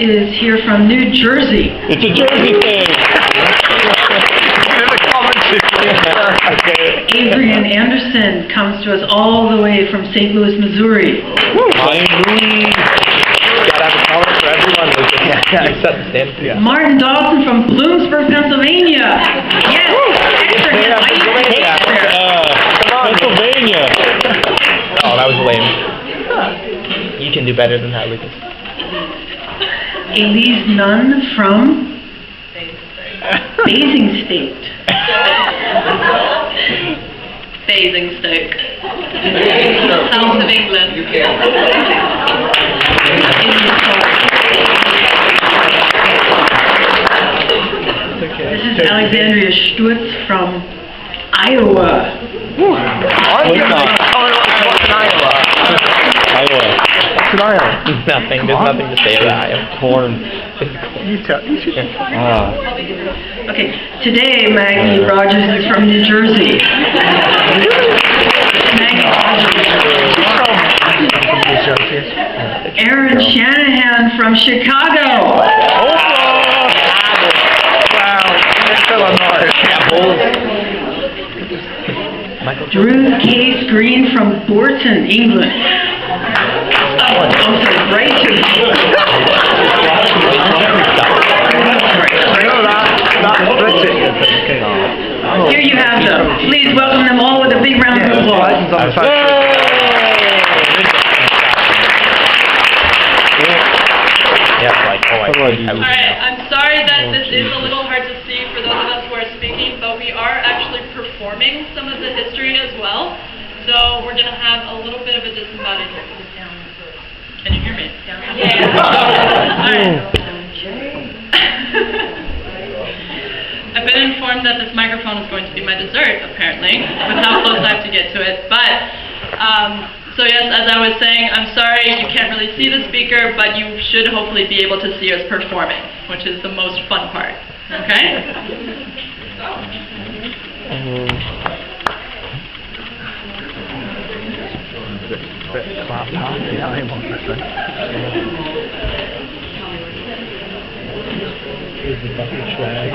is here from New Jersey. It's a Jersey thing. Adrian Anderson comes to us all the way from St. Louis, Missouri. St. Louis. Gotta have a color for everyone. Except the stand. Yeah. Martin Dawson from Bloomsburg, Pennsylvania. Yes, extra hit ice there. Pennsylvania. Oh, that was lame. You can do better than that, Lucas. Elise Nunn from Basingstoke. Basingstoke. South of England. This is Alexandria Stutz from Iowa. Nothing. There's nothing to say about Iowa. Corn. Okay, today Maggie Rogers is from New Jersey. Maggie Rogers. Aaron Shanahan from Chicago. Drew Case Green from Bourton, England. Brighton. Here you have them. Please welcome them all with a big round of applause. Alright, I'm sorry that this is a little hard to see for those of us who are speaking, but we are actually performing some of the history as well. So we're going to have a little bit of a disembodied here. Can you hear me? Yeah. Alright. I've been informed that this microphone is going to be my dessert, apparently, with how close I have to get to it. But, so yes, as I was saying, I'm sorry you can't really see the speaker, but you should hopefully be able to see us performing, which is the most fun part. Okay? Here's the bucket swag.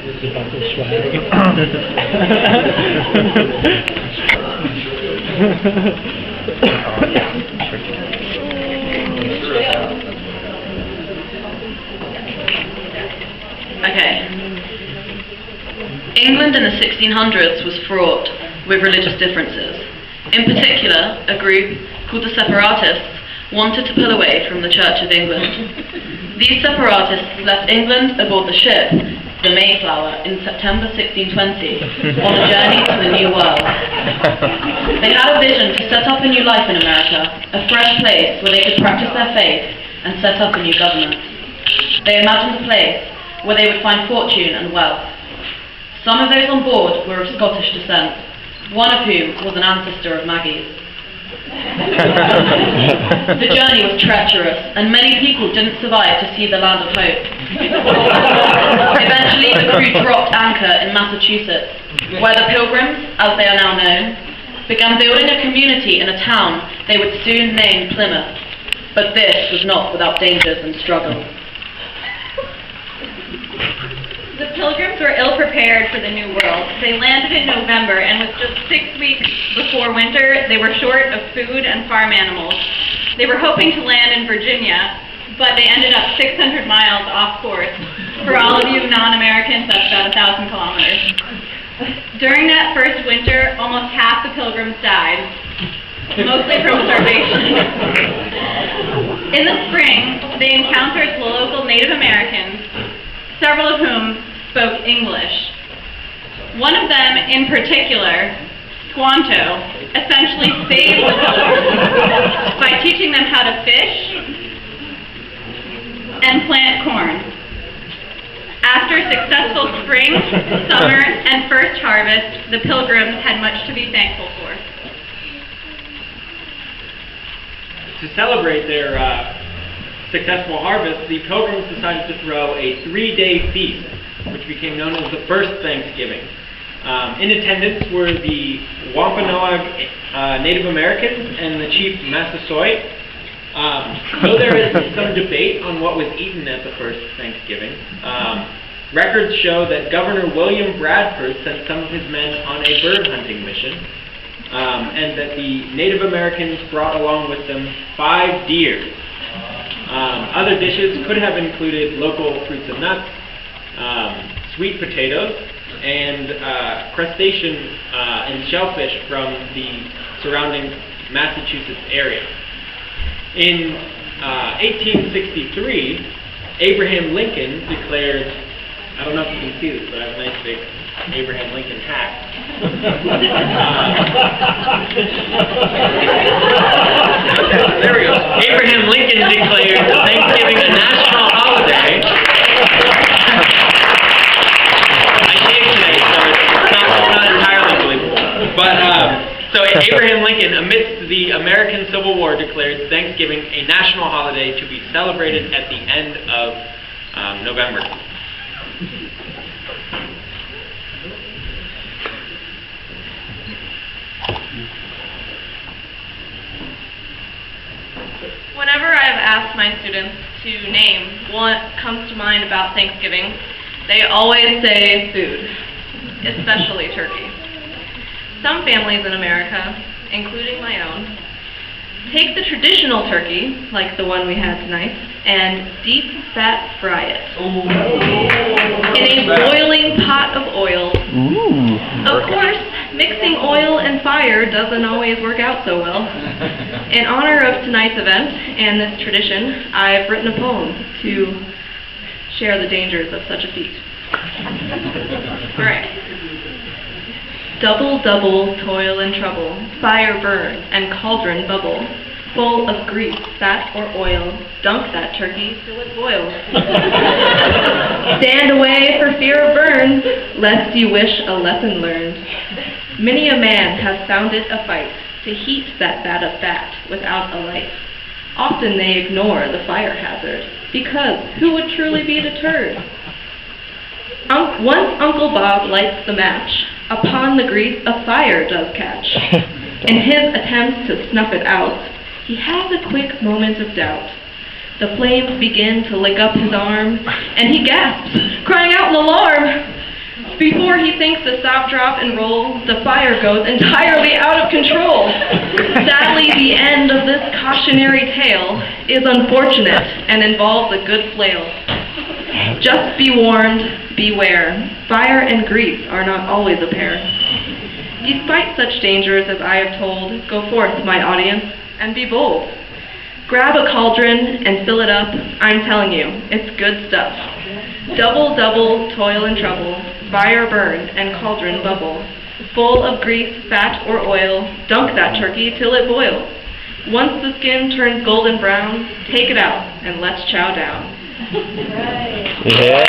Here's the bucket swag. Okay. England in the 1600s was fraught with religious differences. In particular, a group called the Separatists wanted to pull away from the Church of England. These separatists left England aboard the ship, the Mayflower, in September 1620, on a journey to the New World. They had a vision to set up a new life in America, a fresh place where they could practice their faith and set up a new government. They imagined a place where they would find fortune and wealth. Some of those on board were of Scottish descent, one of whom was an ancestor of Maggie's. The journey was treacherous, and many people didn't survive to see the land of hope. Eventually, the crew dropped anchor in Massachusetts, where the Pilgrims, as they are now known, began building a community in a town they would soon name Plymouth. But this was not without dangers and struggles. The Pilgrims were ill-prepared for the New World. They landed in November, and with just 6 weeks before winter, they were short of food and farm animals. They were hoping to land in Virginia, but they ended up 600 miles off course. For all of you non-Americans, that's about 1,000 kilometers. During that first winter, almost half the Pilgrims died, mostly from starvation. In the spring, they encountered the local Native Americans, several of whom spoke English. One of them, in particular, Squanto, essentially saved the Pilgrims by teaching them how to fish and plant corn. After a successful spring, summer, and first harvest, the Pilgrims had much to be thankful for. To celebrate their successful harvest, the Pilgrims decided to throw a 3-day feast, which became known as the First Thanksgiving. In attendance were the Wampanoag Native Americans and the chief Massasoit. Though there is some debate on what was eaten at the first Thanksgiving, records show that Governor William Bradford sent some of his men on a bird hunting mission, and that the Native Americans brought along with them 5 deer. Other dishes could have included local fruits and nuts, sweet potatoes, and crustacean and shellfish from the surrounding Massachusetts area. In 1863, Abraham Lincoln declared, I don't know if you can see this, but I have a nice big Abraham Lincoln hat. There we go. Abraham Lincoln declared Thanksgiving a national holiday. I shaved today, so it's not entirely believable. But, so Abraham Lincoln, amidst the American Civil War, declared Thanksgiving a national holiday to be celebrated at the end of November. Whenever I've asked my students to name what comes to mind about Thanksgiving, they always say food, especially turkey. Some families in America, including my own, take the traditional turkey, like the one we had tonight, and deep fat fry it in a boiling pot of oil. Of course, mixing oil and fire doesn't always work out so well. In honor of tonight's event and this tradition, I've written a poem to share the dangers of such a feat. All right. Double, double, toil and trouble, fire burn and cauldron bubble, full of grease, fat or oil, dunk that turkey till it boils. Stand away for fear of burn, lest you wish a lesson learned. Many a man has found it a fight to heat that vat of fat without a light. Often they ignore the fire hazard, because who would truly be deterred? Once Uncle Bob lights the match, upon the grease a fire does catch. In his attempts to snuff it out, he has a quick moment of doubt. The flames begin to lick up his arm, and he gasps, crying out in alarm. Before he thinks to stop, drop, and roll, the fire goes entirely out of control. Sadly, the end of this cautionary tale is unfortunate and involves a good flail. Just be warned, beware. Fire and grease are not always a pair. Despite such dangers as I have told, go forth, my audience, and be bold. Grab a cauldron and fill it up. I'm telling you, it's good stuff. Double, double, toil and trouble, fire burn and cauldron bubble. Full of grease, fat, or oil, dunk that turkey till it boils. Once the skin turns golden brown, take it out and let's chow down. Yeah.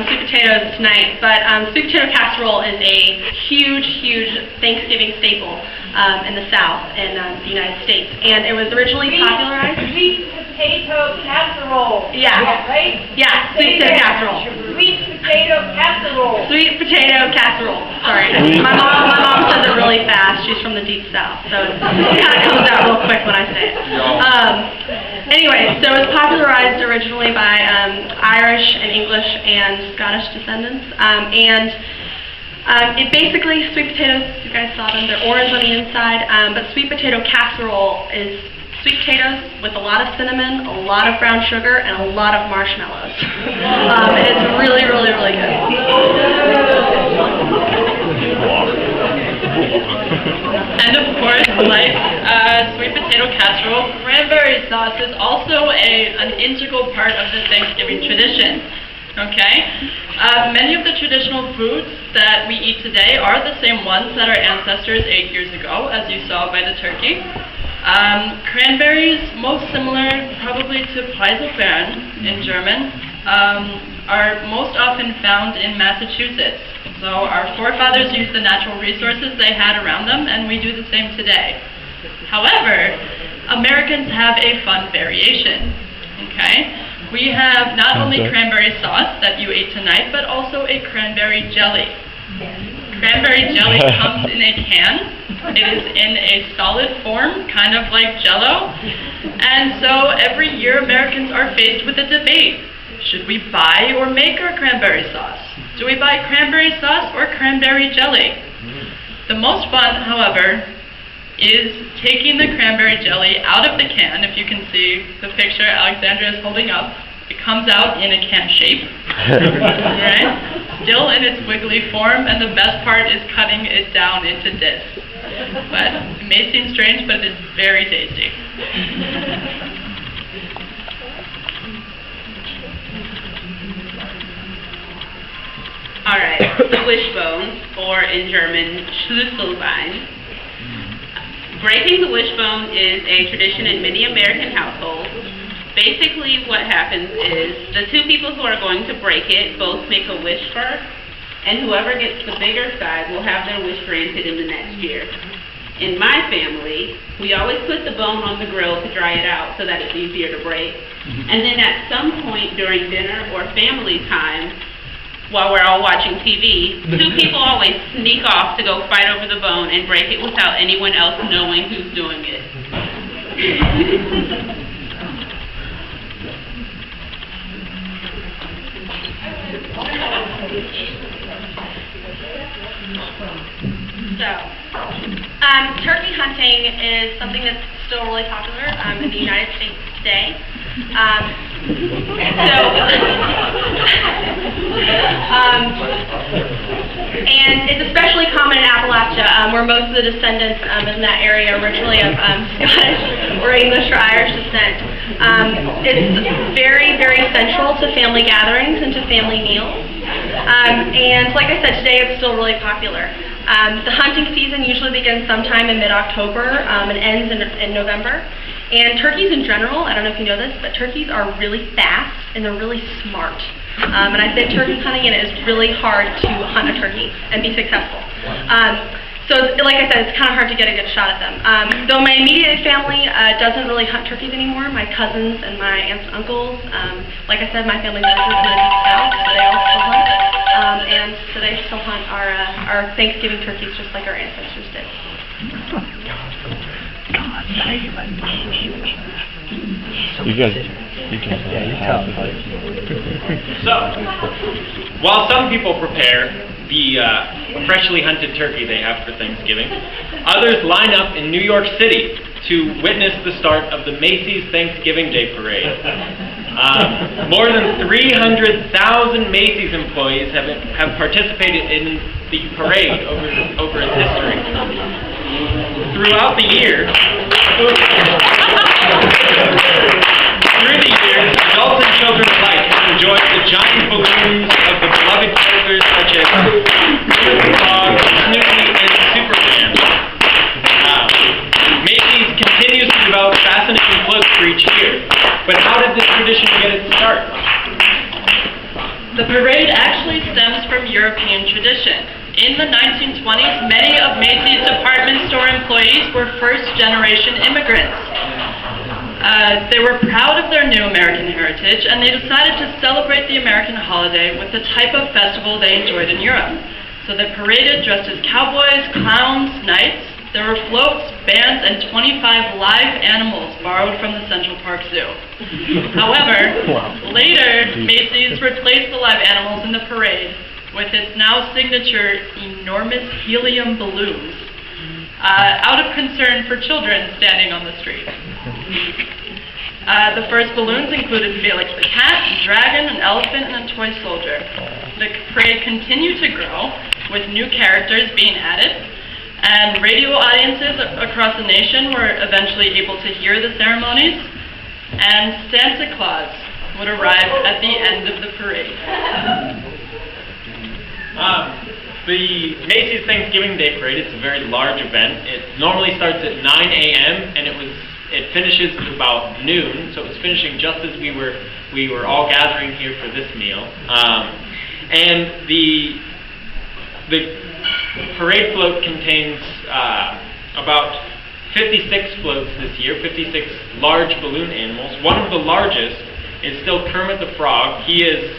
Sweet potatoes tonight, but sweet potato casserole is a huge, huge Thanksgiving staple in the South in the United States, and it was originally popularized. Sweet potato casserole. Yeah. Right? Yeah, sweet potato casserole. Sweet potato casserole. Sweet potato casserole. Sorry, my mom says it really fast. She's from the deep South, so it kind of comes out real quick when I say it. Anyway, so it was popularized originally by Irish and English and Scottish descendants, and it basically, sweet potatoes, you guys saw them, they're orange on the inside, but sweet potato casserole is sweet potatoes with a lot of cinnamon, a lot of brown sugar, and a lot of marshmallows. It's really, really, really good. And of course, like sweet potato casserole, cranberry sauce is also an integral part of the Thanksgiving tradition. Okay? Many of the traditional foods that we eat today are the same ones that our ancestors ate years ago, as you saw by the turkey. Cranberries, most similar probably to Preiselbeeren in German, are most often found in Massachusetts. So our forefathers used the natural resources they had around them, and we do the same today. However, Americans have a fun variation. Okay? We have not only Okay. cranberry sauce that you ate tonight, but also a cranberry jelly. Cranberry jelly comes in a can. It is in a solid form, kind of like Jell-O. And so every year Americans are faced with a debate. Should we buy or make our cranberry sauce? Do we buy cranberry sauce or cranberry jelly? The most fun, however, is taking the cranberry jelly out of the can. If you can see the picture Alexandra is holding up, it comes out in a can shape, right? Still in its wiggly form, and the best part is cutting it down into discs. But it may seem strange, but it is very tasty. Alright, the wishbone, or in German, Schlüsselbein. Breaking the wishbone is a tradition in many American households. Basically what happens is the two people who are going to break it both make a wish first, and whoever gets the bigger side will have their wish granted in the next year. In my family, we always put the bone on the grill to dry it out so that it's easier to break. And then at some point during dinner or family time, while we're all watching TV, two people always sneak off to go fight over the bone and break it without anyone else knowing who's doing it. Turkey hunting is something that's still really popular in the United States today. And it's especially common in Appalachia, where most of the descendants in that area are originally of Scottish or English or Irish descent. It's very, very central to family gatherings and to family meals. And like I said, today it's still really popular. The hunting season usually begins sometime in mid-October and ends in November. And turkeys in general, I don't know if you know this, but turkeys are really fast and they're really smart. And I've been turkey hunting and it is really hard to hunt a turkey and be successful. So like I said, it's kind of hard to get a good shot at them. Though my immediate family doesn't really hunt turkeys anymore, my cousins and my aunts and uncles, like I said, my family's originally from the Deep South, so they all still hunt. And so they still hunt our Thanksgiving turkeys just like our ancestors did. You can have it. So, while some people prepare the freshly hunted turkey they have for Thanksgiving, others line up in New York City to witness the start of the Macy's Thanksgiving Day Parade. More than 300,000 Macy's employees have participated in the parade over its history. Throughout the year, adults and children alike have enjoyed the giant balloons of the beloved characters such as Dog, Snoopy, and Superman. Macy's continues to develop fascinating floats for each year, but how did this tradition get its start? The parade actually stems from European tradition. In the 1920s, many of Macy's department store employees were first-generation immigrants. They were proud of their new American heritage, and they decided to celebrate the American holiday with the type of festival they enjoyed in Europe. So they paraded dressed as cowboys, clowns, knights. There were floats, bands, and 25 live animals borrowed from the Central Park Zoo. However, later, Macy's replaced the live animals in the parade with its now signature enormous helium balloons, out of concern for children standing on the street. The first balloons included Felix the cat, a dragon, an elephant, and a toy soldier. The parade continued to grow, with new characters being added, and radio audiences across the nation were eventually able to hear the ceremonies, and Santa Claus would arrive at the end of the parade. The Macy's Thanksgiving Day Parade, it's a very large event. It normally starts at 9 a.m. and it finishes at about noon, so it was finishing just as we were all gathering here for this meal. And the parade float contains about 56 floats this year, 56 large balloon animals. One of the largest is still Kermit the Frog. He is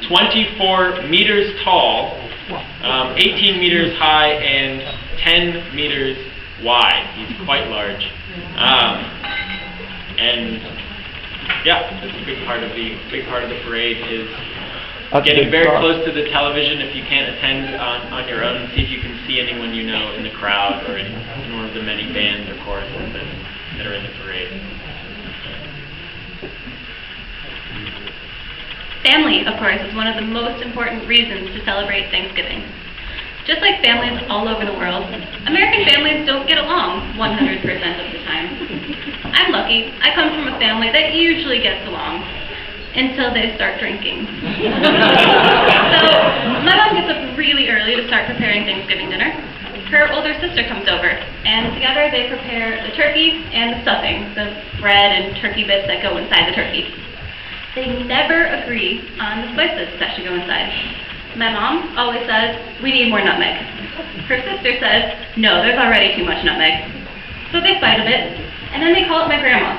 24 meters tall, 18 meters high, and 10 meters wide. He's quite large. And yeah, that's a big part of the parade is getting very close to the television if you can't attend on your own, and see if you can see anyone you know in the crowd or in one of the many bands or choruses that are in the parade. Family, of course, is one of the most important reasons to celebrate Thanksgiving. Just like families all over the world, American families don't get along 100% of the time. I'm lucky. I come from a family that usually gets along until they start drinking. So, my mom gets up really early to start preparing Thanksgiving dinner. Her older sister comes over, and together they prepare the turkey and the stuffing, the bread and turkey bits that go inside the turkey. They never agree on the spices that should go inside. My mom always says, we need more nutmeg. Her sister says, no, there's already too much nutmeg. So they fight a bit, and then they call up my grandma.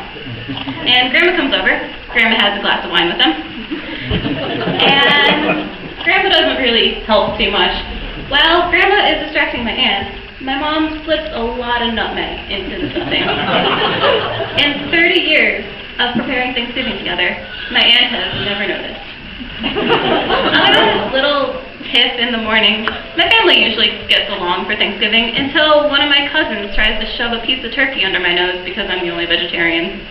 And Grandma comes over. Grandma has a glass of wine with them. And Grandma doesn't really help too much. While Grandma is distracting my aunt, my mom slips a lot of nutmeg into the stuffing. In 30 years of preparing Thanksgiving together, my aunt has never noticed. Other than this little tiff in the morning, my family usually gets along for Thanksgiving until one of my cousins tries to shove a piece of turkey under my nose because I'm the only vegetarian.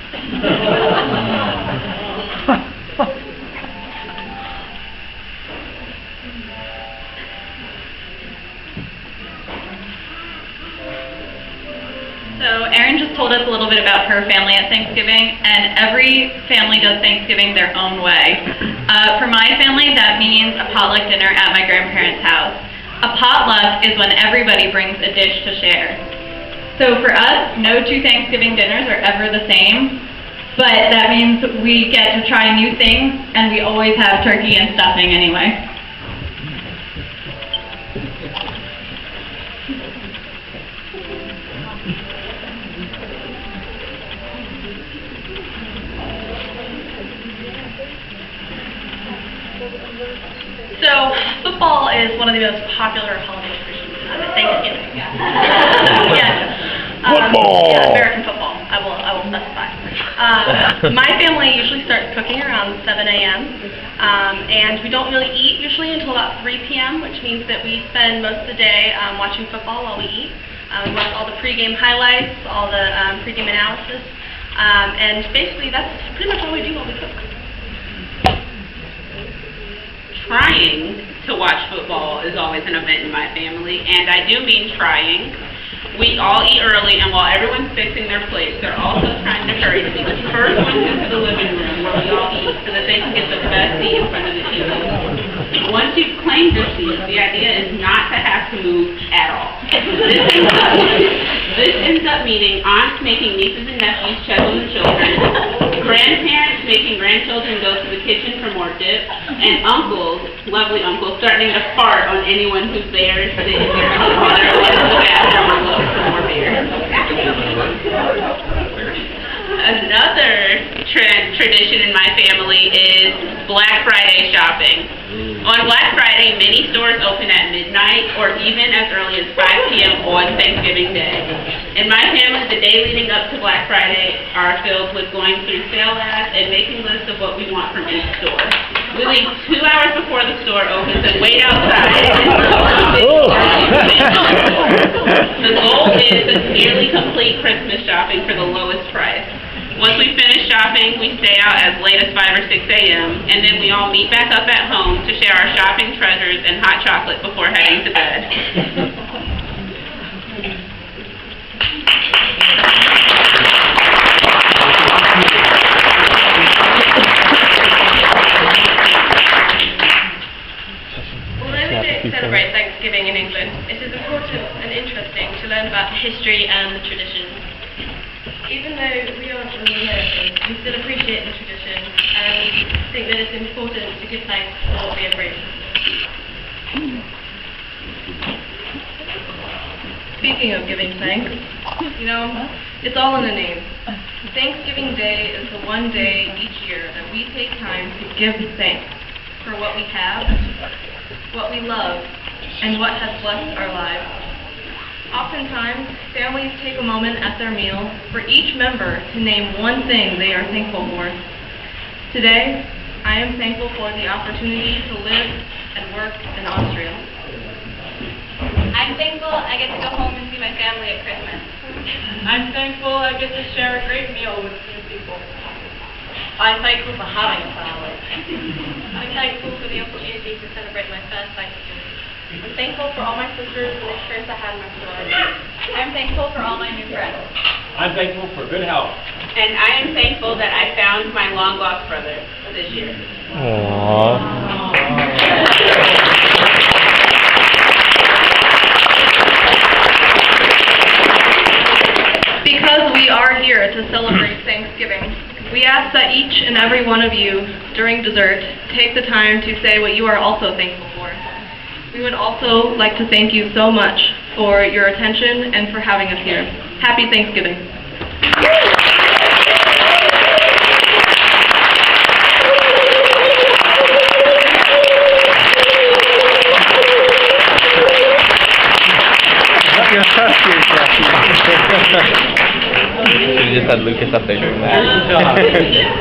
So Erin just told us a little bit about her family at Thanksgiving, and every family does Thanksgiving their own way. For my family, that means a potluck dinner at my grandparents' house. A potluck is when everybody brings a dish to share. So for us, no two Thanksgiving dinners are ever the same, but that means we get to try new things, and we always have turkey and stuffing anyway. So, football is one of the most popular holiday traditions at Thanksgiving. Yes. Football! Yeah, American football. I will specify. My family usually starts cooking around 7 a.m. And we don't really eat usually until about 3 p.m., which means that we spend most of the day watching football while we eat. We watch all the pregame highlights, all the pregame analysis, and basically that's pretty much all we do while we cook. Trying to watch football is always an event in my family, and I do mean trying. We all eat early, and while everyone's fixing their plates, they're also trying to hurry to be the first ones into the living room where we all eat so that they can get the best seat in front of the TV. Once you've claimed your seat, the idea is not to have to move at all. This ends up meaning aunts making nieces and nephews chuckle the children, grandparents making grandchildren go to the kitchen for more dip, and uncles, lovely uncles, starting to fart on anyone who's there sitting there while they're going to the bathroom or look for more beer. Another tradition in my family is Black Friday shopping. On Black Friday, many stores open at midnight or even as early as 5 p.m. on Thanksgiving Day. In my family, the day leading up to Black Friday are filled with going through sale ads and making lists of what we want from each store. We leave 2 hours before the store opens and wait outside. The goal is a nearly complete Christmas shopping for the lowest price. Once we finish shopping, we stay out as late as 5 or 6 a.m., and then we all meet back up at home to share our shopping treasures and hot chocolate before heading to bed. Although we don't celebrate Thanksgiving in England, it is important and interesting to learn about the history and the traditions. Even though we aren't from Americans, we still appreciate the tradition and think that it's important to give thanks for what we embrace. Speaking of giving thanks, it's all in the name. Thanksgiving Day is the one day each year that we take time to give thanks for what we have, what we love, and what has blessed our lives. Oftentimes, families take a moment at their meal for each member to name one thing they are thankful for. Today, I am thankful for the opportunity to live and work in Austria. I'm thankful I get to go home and see my family at Christmas. I'm thankful I get to share a great meal with new people. I'm thankful for having a family. I'm thankful for the opportunity to celebrate my first Thanksgiving. I'm thankful for all my sisters and the experience I had in my sorority. I'm thankful for all my new friends. I'm thankful for good health. And I am thankful that I found my long-lost brother this year. Aww. Because we are here to celebrate Thanksgiving, we ask that each and every one of you, during dessert, take the time to say what you are also thankful for. We would also like to thank you so much for your attention and for having us here. Happy Thanksgiving. You just had Lucas up there doing that.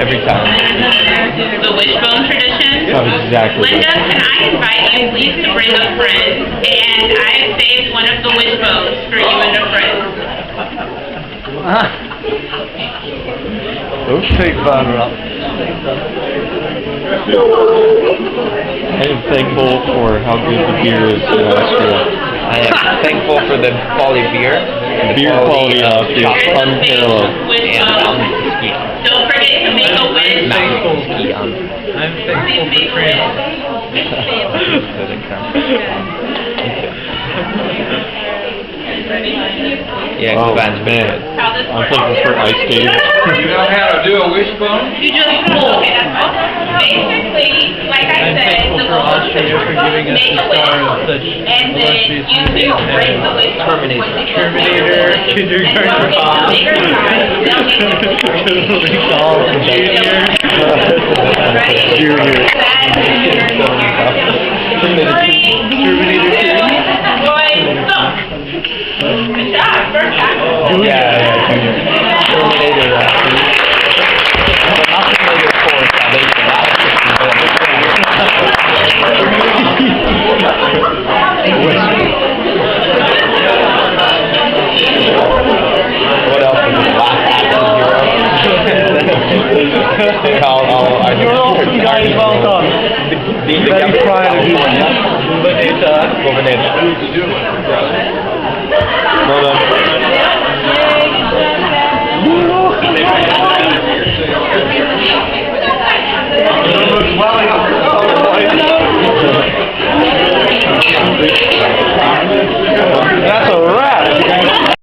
Every time. The wishbone tradition. That's exactly Linda, right. can I invite you please to bring a friend? And I have saved one of the wishbones for you and a friend. Okay, Barbara. I am thankful for how good the beer is in Austria. I am thankful for the quality of beer. And the Beer quality of chocolate. is unparalleled. And mountains to ski on. Don't forget to make a wish. Mountains to ski on. I'm thankful for Yeah, Oh go back. man, How this I'm works. thankful for ice skating. You know how to do a wishbone? You just pull. Okay, that's fine. Basically, like I I'm said, thankful the for goal is Austria for giving us make the a wish, star of such and then illustrious you music two break the wish. Terminator. Terminator, kindergarten pop, Junior. Good job, first time. Yeah, Junior. Terminator. I'm not familiar for Salvation. What else is this last action hero? You're also guys welcome. The Very proud of you. Governator.